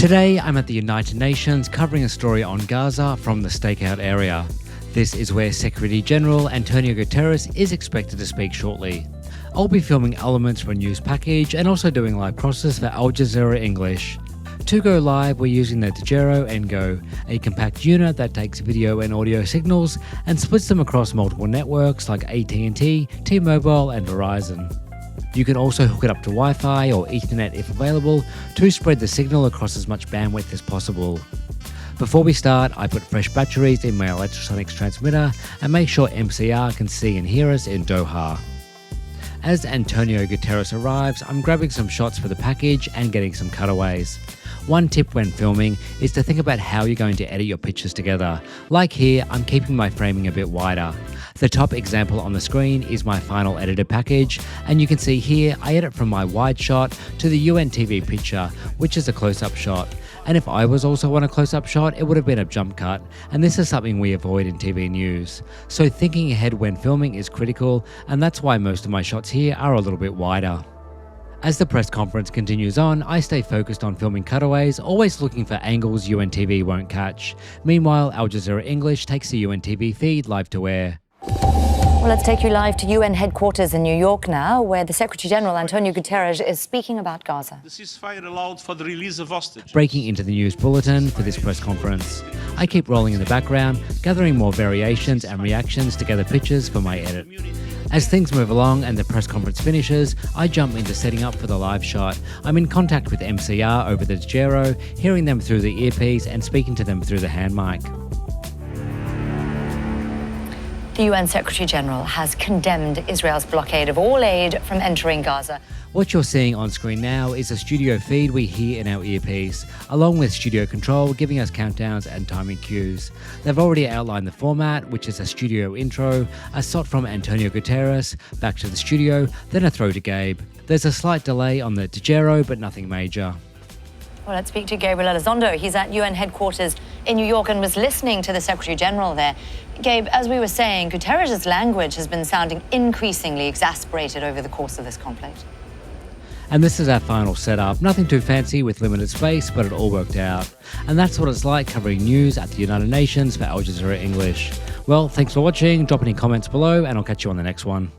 Today, I'm at the United Nations covering a story on Gaza from the stakeout area. This is where Secretary-General António Guterres is expected to speak shortly. I'll be filming elements for a news package and also doing live crosses for Jazeera English. To go live, we're using the Dejero EnGo, a compact unit that takes video and audio signals and splits them across multiple networks like AT&T, T-Mobile and Verizon. You can also hook it up to Wi-Fi or Ethernet if available to spread the signal across as much bandwidth as possible. Before we start, I put fresh batteries in my electrosonics transmitter and make sure MCR can see and hear us in Doha. As António Guterres arrives, I'm grabbing some shots for the package and getting some cutaways. One tip when filming is to think about how you're going to edit your pictures together. Like here, I'm keeping my framing a bit wider. The top example on the screen is my final edited package, and you can see here I edit from my wide shot to the UN TV picture, which is a close-up shot. And if I was also on a close-up shot, it would have been a jump cut, and this is something we avoid in TV news. So thinking ahead when filming is critical, and that's why most of my shots here are a little bit wider. As the press conference continues on, I stay focused on filming cutaways, always looking for angles UN TV won't catch. Meanwhile, Al Jazeera English takes the UN TV feed live to air. Well, let's take you live to UN headquarters in New York now, where the Secretary-General António Guterres is speaking about Gaza. The ceasefire allowed for the release of hostages. Breaking into the news bulletin for this press conference. I keep rolling in the background, gathering more variations and reactions to gather pictures for my edit. As things move along and the press conference finishes, I jump into setting up for the live shot. I'm in contact with MCR over the Dejero, hearing them through the earpiece and speaking to them through the hand mic. The UN Secretary-General has condemned Israel's blockade of all aid from entering Gaza. What you're seeing on screen now is a studio feed we hear in our earpiece, along with studio control giving us countdowns and timing cues. They've already outlined the format, which is a studio intro, a shot from António Guterres, back to the studio, then a throw to Gabe. There's a slight delay on the Dejero, but nothing major. Well, let's speak to Gabriel Elizondo. He's at UN headquarters in New York and was listening to the Secretary-General there. Gabe, as we were saying, Guterres' language has been sounding increasingly exasperated over the course of this conflict. And this is our final setup. Nothing too fancy with limited space, but it all worked out. And that's what it's like covering news at the United Nations for Al Jazeera English. Well, thanks for watching. Drop any comments below and I'll catch you on the next one.